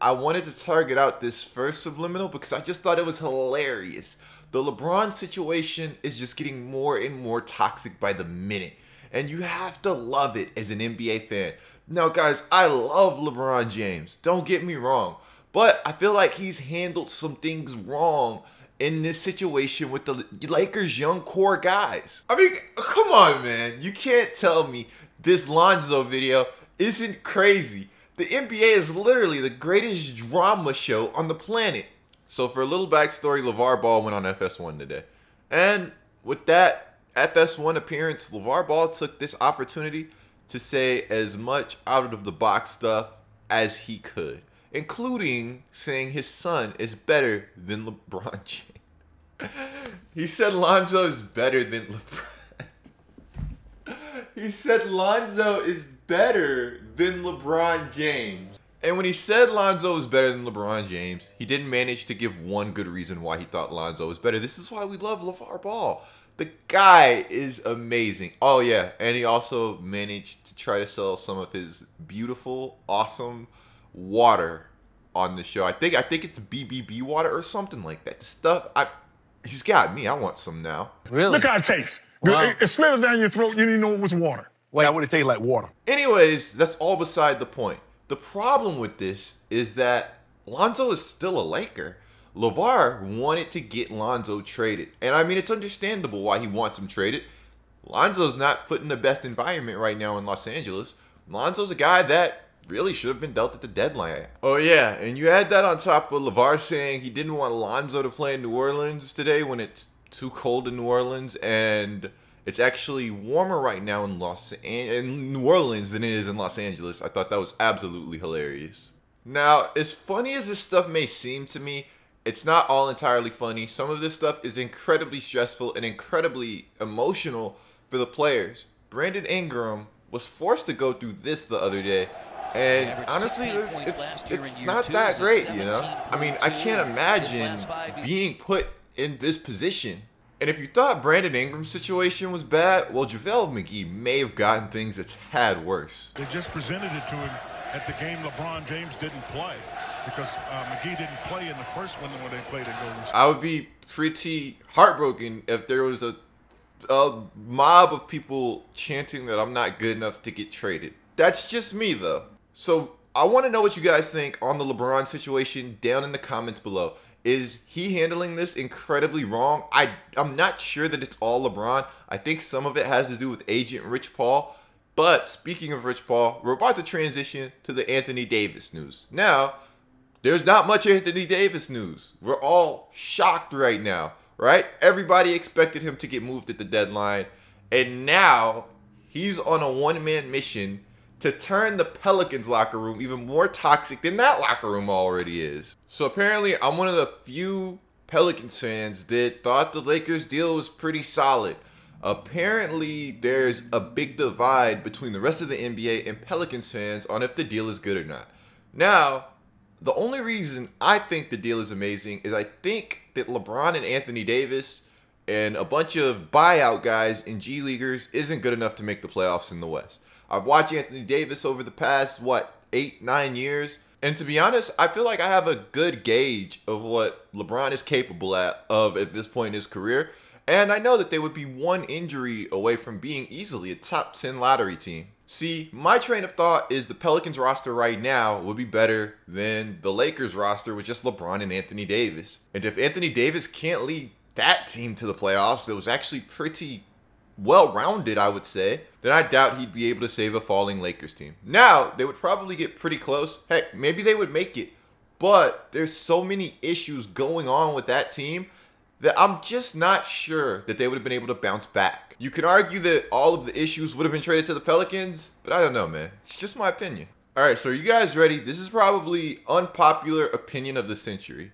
I wanted to target out this first subliminal because I just thought it was hilarious. The LeBron situation is just getting more and more toxic by the minute, and you have to love it as an NBA fan. Now guys, I love LeBron James, don't get me wrong, but I feel like he's handled some things wrong in this situation with the Lakers' young core guys. I mean, come on man, you can't tell me this Lonzo video isn't crazy. The NBA is literally the greatest drama show on the planet. So for a little backstory, LeVar Ball went on FS1 today. And with that FS1 appearance, LeVar Ball took this opportunity to say as much out of the box stuff as he could, including saying his son is better than LeBron James. He said Lonzo is better than LeBron. He said Lonzo is better than LeBron James. And when he said Lonzo is better than LeBron James, he didn't manage to give one good reason why he thought Lonzo was better. This is why we love LeVar Ball. The guy is amazing. Oh yeah, and he also managed to try to sell some of his beautiful, awesome water on the show. I think it's BBB water or something like that. The stuff, he's got me. I want some now. Really? Look how it tastes. Wow. It slithers down your throat. You didn't know it was water. Wait, that would have tasted like water. Anyways, that's all beside the point. The problem with this is that Lonzo is still a Laker. LeVar wanted to get Lonzo traded. And I mean, it's understandable why he wants him traded. Lonzo's not put in the best environment right now in Los Angeles. Lonzo's a guy that really should have been dealt at the deadline. Oh yeah, and you add that on top of LeVar saying he didn't want Lonzo to play in New Orleans today when it's too cold in New Orleans, and it's actually warmer right now in New Orleans than it is in Los Angeles. I thought that was absolutely hilarious. Now, as funny as this stuff may seem to me, it's not all entirely funny. Some of this stuff is incredibly stressful and incredibly emotional for the players. Brandon Ingram was forced to go through this the other day, and honestly, it's not that great, you know? I mean, I can't imagine being put in this position. And if you thought Brandon Ingram's situation was bad, well, JaVale McGee may have gotten things that's had worse. They just presented it to him at the game LeBron James didn't play, because McGee didn't play in the first one when they played in Golden State. I would be pretty heartbroken if there was a mob of people chanting that I'm not good enough to get traded. That's just me, though. So I want to know what you guys think on the LeBron situation down in the comments below. Is he handling this incredibly wrong? I'm not sure that it's all LeBron. I think some of it has to do with agent Rich Paul. But speaking of Rich Paul, we're about to transition to the Anthony Davis news. Now, there's not much Anthony Davis news. We're all shocked right now, right? Everybody expected him to get moved at the deadline. And now he's on a one-man mission to turn the Pelicans locker room even more toxic than that locker room already is. So apparently I'm one of the few Pelicans fans that thought the Lakers deal was pretty solid. Apparently there's a big divide between the rest of the NBA and Pelicans fans on if the deal is good or not. Now, the only reason I think the deal is amazing is I think that LeBron and Anthony Davis and a bunch of buyout guys and G Leaguers isn't good enough to make the playoffs in the West. I've watched Anthony Davis over the past, 8-9 years. And to be honest, I feel like I have a good gauge of what LeBron is capable of at this point in his career. And I know that they would be one injury away from being easily a top 10 lottery team. See, my train of thought is the Pelicans roster right now would be better than the Lakers roster with just LeBron and Anthony Davis. And if Anthony Davis can't lead that team to the playoffs, it was actually pretty well-rounded, I would say, then I doubt he'd be able to save a falling Lakers team. Now, they would probably get pretty close. Heck, maybe they would make it. But there's so many issues going on with that team that I'm just not sure that they would have been able to bounce back. You can argue that all of the issues would have been traded to the Pelicans, but I don't know, man. It's just my opinion. All right, so are you guys ready? This is probably unpopular opinion of the century.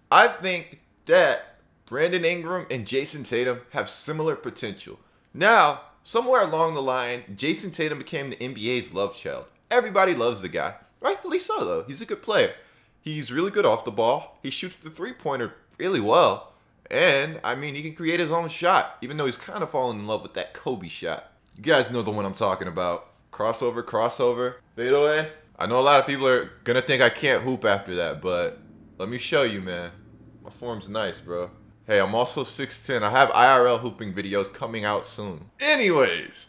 I think that Brandon Ingram and Jason Tatum have similar potential. Now, somewhere along the line, Jason Tatum became the NBA's love child. Everybody loves the guy. Rightfully so, though. He's a good player. He's really good off the ball. He shoots the three-pointer really well. And, I mean, he can create his own shot, even though he's kind of falling in love with that Kobe shot. You guys know the one I'm talking about. Crossover, fade away. I know a lot of people are going to think I can't hoop after that, but let me show you, man. My form's nice, bro. Hey, I'm also 6'10". I have IRL hooping videos coming out soon. Anyways,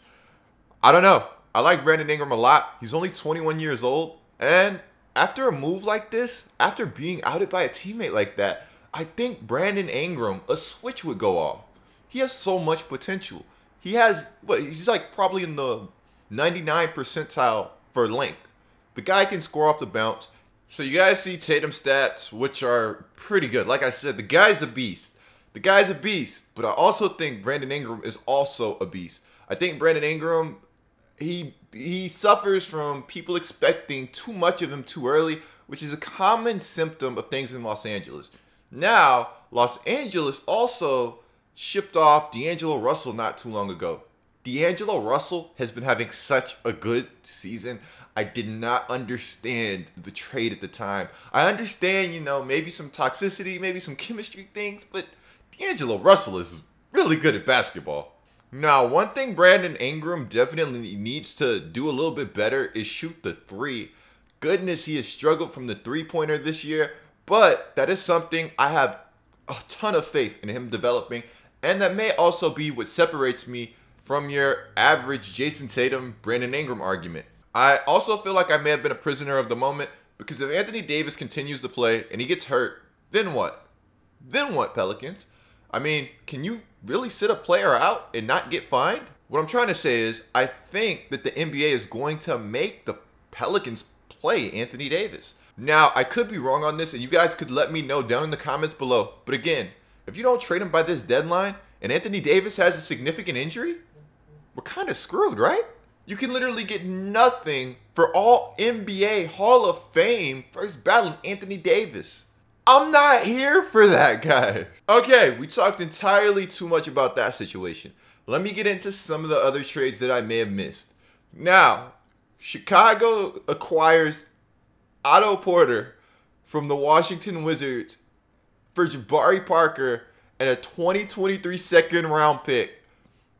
I don't know. I like Brandon Ingram a lot. He's only 21 years old. And after a move like this, after being outed by a teammate like that, I think Brandon Ingram, a switch would go off. He has so much potential. He has, he's like probably in the 99th percentile for length. The guy can score off the bounce. So you guys see Tatum's stats, which are pretty good. Like I said, the guy's a beast. The guy's a beast. But I also think Brandon Ingram is also a beast. I think Brandon Ingram, he suffers from people expecting too much of him too early, which is a common symptom of things in Los Angeles. Now, Los Angeles also shipped off D'Angelo Russell not too long ago. D'Angelo Russell has been having such a good season. I did not understand the trade at the time. I understand, you know, maybe some toxicity, maybe some chemistry things, but D'Angelo Russell is really good at basketball. Now, one thing Brandon Ingram definitely needs to do a little bit better is shoot the three. Goodness, he has struggled from the three-pointer this year, but that is something I have a ton of faith in him developing, and that may also be what separates me from your average Jason Tatum, Brandon Ingram argument. I also feel like I may have been a prisoner of the moment, because if Anthony Davis continues to play and he gets hurt, then what? Then what, Pelicans? I mean, can you really sit a player out and not get fined? What I'm trying to say is, I think that the NBA is going to make the Pelicans play Anthony Davis. Now, I could be wrong on this, and you guys could let me know down in the comments below. But again, if you don't trade him by this deadline, and Anthony Davis has a significant injury, we're kind of screwed, right? You can literally get nothing for all NBA Hall of Fame first ballot Anthony Davis. I'm not here for that, guys. Okay, we talked entirely too much about that situation. Let me get into some of the other trades that I may have missed. Now, Chicago acquires Otto Porter from the Washington Wizards for Jabari Parker and a 2023 second round pick.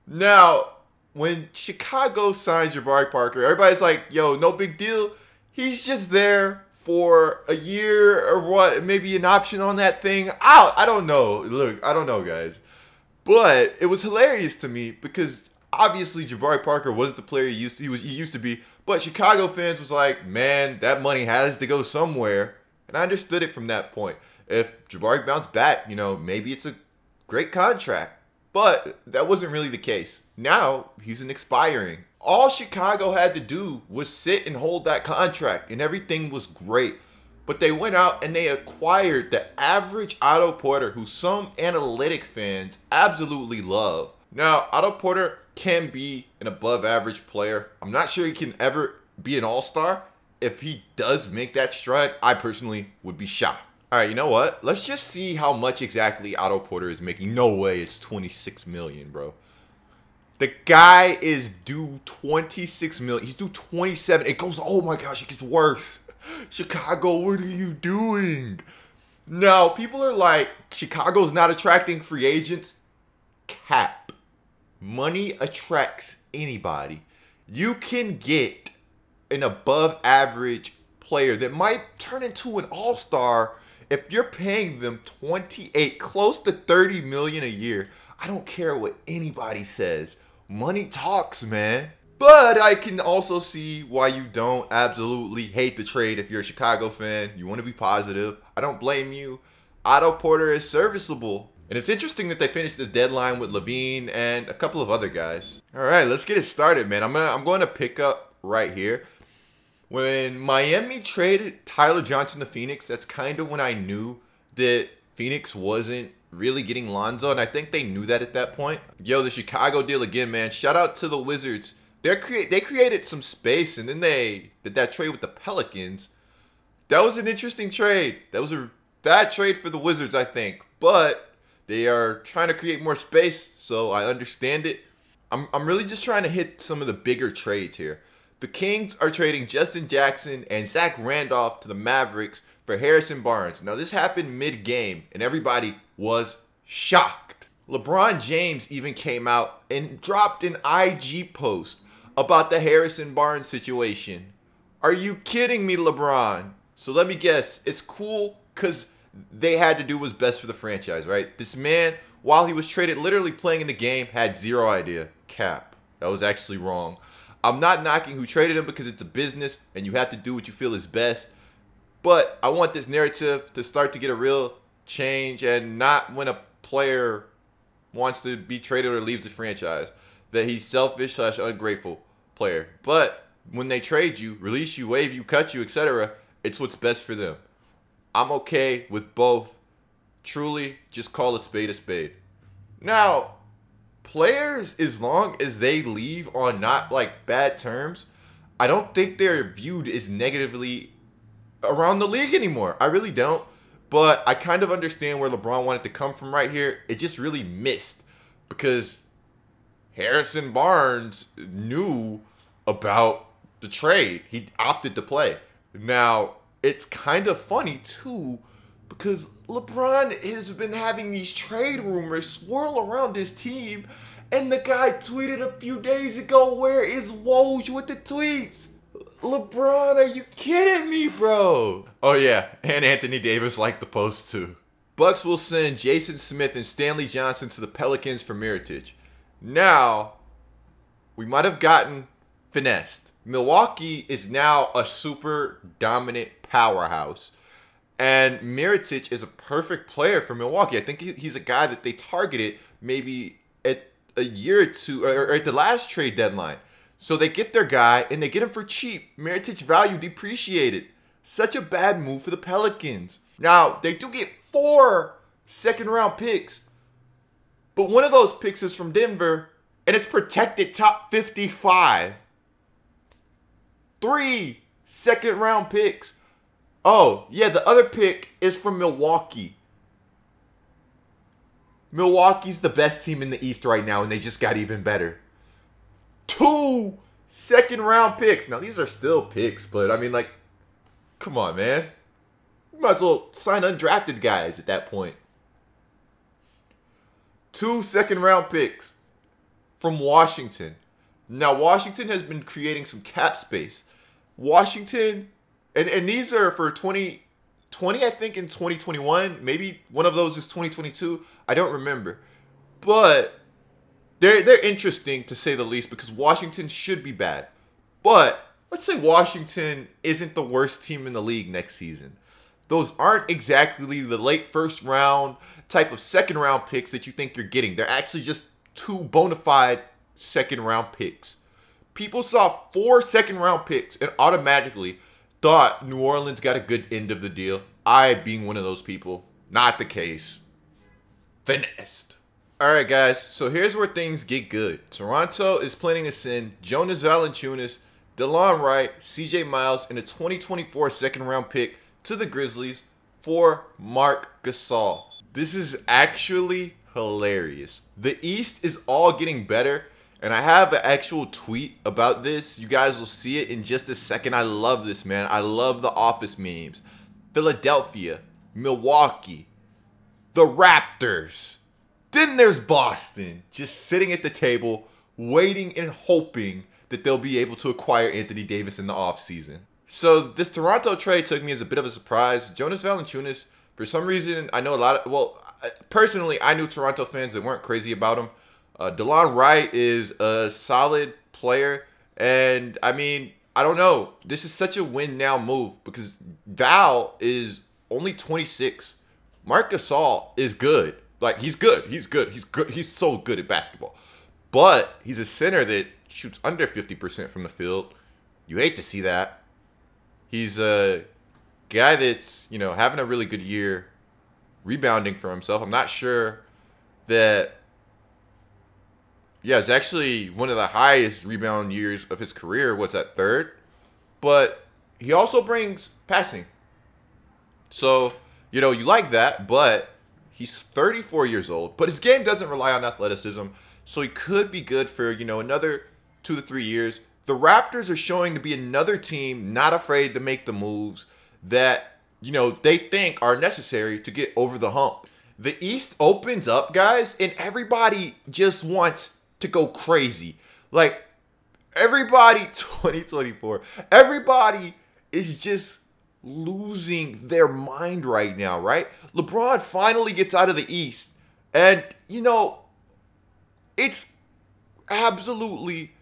Now, when Chicago signed Jabari Parker, everybody's like, yo, no big deal. He's just there for a year or what, maybe an option on that thing. I don't know. Look, I don't know, guys. But it was hilarious to me because obviously Jabari Parker wasn't the player he used to be. But Chicago fans was like, man, that money has to go somewhere. And I understood it from that point. If Jabari bounced back, you know, maybe it's a great contract. But that wasn't really the case. Now he's an expiring. All Chicago had to do was sit and hold that contract, and everything was great. But they went out and they acquired the average Otto Porter, who some analytic fans absolutely love. Now, Otto Porter can be an above-average player. I'm not sure he can ever be an all-star. If he does make that stride, I personally would be shocked. All right, you know what? Let's just see how much exactly Otto Porter is making. No way it's $26 million, bro. The guy is due $26 million. He's due $27. It goes, oh my gosh, it gets worse. Chicago, what are you doing? Now, people are like, Chicago's not attracting free agents. Cap. Money attracts anybody. You can get an above average player that might turn into an all-star if you're paying them 28, close to 30 million a year. I don't care what anybody says. Money talks, man. But I can also see why you don't absolutely hate the trade if you're a Chicago fan. You want to be positive. I don't blame you. Otto Porter is serviceable. And it's interesting that they finished the deadline with Levine and a couple of other guys. All right, let's get it started, man. I'm going to pick up right here. When Miami traded Tyler Johnson to Phoenix, that's kind of when I knew that Phoenix wasn't really getting Lonzo, and I think they knew that at that point. Yo, the Chicago deal again, man. Shout out to the Wizards. They created some space, and then they did that trade with the Pelicans. That was an interesting trade. That was a bad trade for the Wizards, I think. But they are trying to create more space, so I understand it. I'm really just trying to hit some of the bigger trades here. The Kings are trading Justin Jackson and Zach Randolph to the Mavericks for Harrison Barnes. Now, this happened mid-game, and everybody was shocked. LeBron James even came out and dropped an IG post about the Harrison Barnes situation. Are you kidding me, LeBron? So let me guess, it's cool because they had to do what's best for the franchise, right? This man, while he was traded, literally playing in the game, had zero idea. Cap. That was actually wrong. I'm not knocking who traded him because it's a business and you have to do what you feel is best. But I want this narrative to start to get a real change, and not when a player wants to be traded or leaves the franchise that he's selfish / ungrateful player. But when they trade you, release you, waive you, cut you, etc., it's what's best for them. I'm okay with both. Truly, just call a spade a spade. Now, players, as long as they leave on not like bad terms, I don't think they're viewed as negatively around the league anymore. I really don't. But I kind of understand where LeBron wanted to come from right here. It just really missed because Harrison Barnes knew about the trade. He opted to play. Now, it's kind of funny too because LeBron has been having these trade rumors swirl around his team, and the guy tweeted a few days ago, where is Woj with the tweets? LeBron, are you kidding me, bro? Oh yeah, and Anthony Davis liked the post too. Bucks will send Jason Smith and Stanley Johnson to the Pelicans for Mirotic. Now, we might have gotten finessed. Milwaukee is now a super dominant powerhouse, and Mirotic is a perfect player for Milwaukee. I think he's a guy that they targeted maybe at a year or two, or at the last trade deadline. So they get their guy, and they get him for cheap. Mirotic value depreciated. Such a bad move for the Pelicans. Now, they do get 4 second-round picks, but one of those picks is from Denver, and it's protected top 55. 3 second-round picks. Oh, yeah, the other pick is from Milwaukee. Milwaukee's the best team in the East right now, and they just got even better. 2 second-round picks. Now, these are still picks, but I mean, like, come on, man. You might as well sign undrafted guys at that point. 2 second-round picks from Washington. Now, Washington has been creating some cap space. Washington, and these are for 2020, I think, in 2021. Maybe one of those is 2022. I don't remember. But they're interesting, to say the least, because Washington should be bad. But let's say Washington isn't the worst team in the league next season. Those aren't exactly the late first round type of second round picks that you think you're getting. They're actually just 2 bona fide second round picks. People saw 4 second round picks and automatically thought New Orleans got a good end of the deal. I, being one of those people, not the case. Finessed. Alright guys, so here's where things get good. Toronto is planning to send Jonas Valanciunas, DeLon Wright, CJ Miles, and a 2024 second round pick to the Grizzlies for Marc Gasol. This is actually hilarious. The East is all getting better, and I have an actual tweet about this. You guys will see it in just a second. I love this, man. I love the Office memes. Philadelphia, Milwaukee, the Raptors. Then there's Boston, just sitting at the table, waiting and hoping that they'll be able to acquire Anthony Davis in the offseason. So this Toronto trade took me as a bit of a surprise. Jonas Valanciunas, for some reason, I know a lot of, well, personally, I knew Toronto fans that weren't crazy about him. DeLon Wright is a solid player, and I mean, I don't know. This is such a win-now move because Val is only 26. Marc Gasol is good. Like, he's good. He's good. He's good. He's so good at basketball. But he's a center that shoots under 50% from the field. You hate to see that. He's a guy that's, you know, having a really good year rebounding for himself. I'm not sure that, yeah, it's actually one of the highest rebound years of his career. What's that, 3rd? But he also brings passing. So, you know, you like that, but he's 34 years old, but his game doesn't rely on athleticism, so he could be good for, you know, another 2 to 3 years. The Raptors are showing to be another team not afraid to make the moves that, you know, they think are necessary to get over the hump. The East opens up, guys, and everybody just wants to go crazy. Like, everybody, 2024, everybody is just losing their mind right now, right? LeBron finally gets out of the East, and, you know, it's absolutely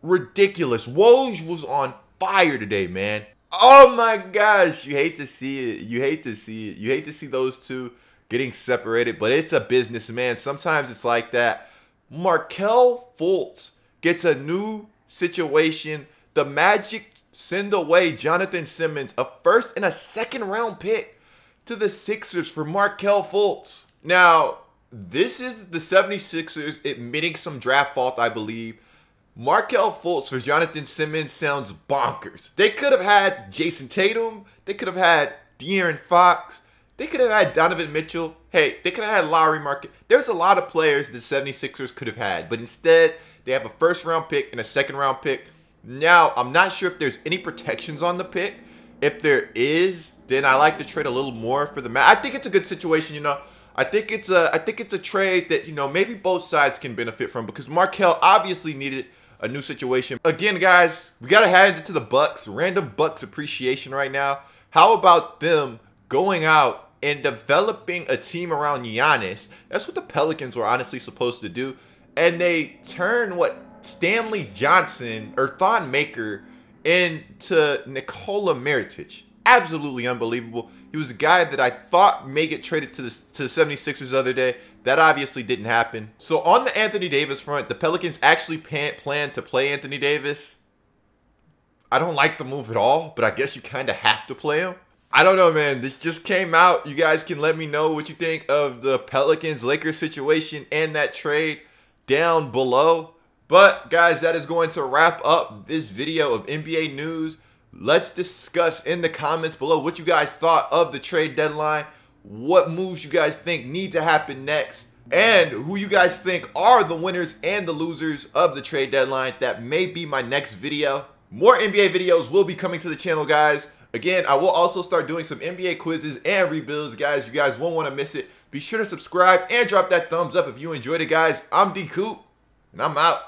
ridiculous. Woj was on fire today, man. Oh my gosh, you hate to see it. You hate to see it. You hate to see those two getting separated, but it's a business, man. Sometimes it's like that. Markelle Fultz gets a new situation. The Magic send away Jonathan Simmons, a first and a second round pick, to the Sixers for Markelle Fultz. Now, this is the 76ers admitting some draft fault, I believe. Markelle Fultz for Jonathan Simmons sounds bonkers. They could have had Jason Tatum. They could have had De'Aaron Fox. They could have had Donovan Mitchell. Hey, they could have had Lowry Market. There's a lot of players the 76ers could have had. But instead, they have a first-round pick and a second-round pick. Now, I'm not sure if there's any protections on the pick. If there is, then I like to trade a little more for the I think it's a good situation, you know. I think it's a trade that, you know, maybe both sides can benefit from, because Markelle obviously needed a new situation. Again, guys, we got to hand it to the Bucks. Random Bucks appreciation right now. How about them going out and developing a team around Giannis? That's what the Pelicans were honestly supposed to do. And they turn what Stanley Johnson or Thon Maker into Nikola Mirotic. Absolutely unbelievable. He was a guy that I thought may get traded to the 76ers the other day. That obviously didn't happen. So on the Anthony Davis front, the Pelicans actually plan to play Anthony Davis. I don't like the move at all, but I guess you kind of have to play him. I don't know, man. This just came out. You guys can let me know what you think of the Pelicans-Lakers situation and that trade down below. But, guys, that is going to wrap up this video of NBA news. Let's discuss in the comments below what you guys thought of the trade deadline, what moves you guys think need to happen next, and who you guys think are the winners and the losers of the trade deadline. That may be my next video. More NBA videos will be coming to the channel, guys. Again, I will also start doing some NBA quizzes and rebuilds, guys. You guys won't want to miss it. Be sure to subscribe and drop that thumbs up if you enjoyed it, guys. I'm DCOOP, and I'm out.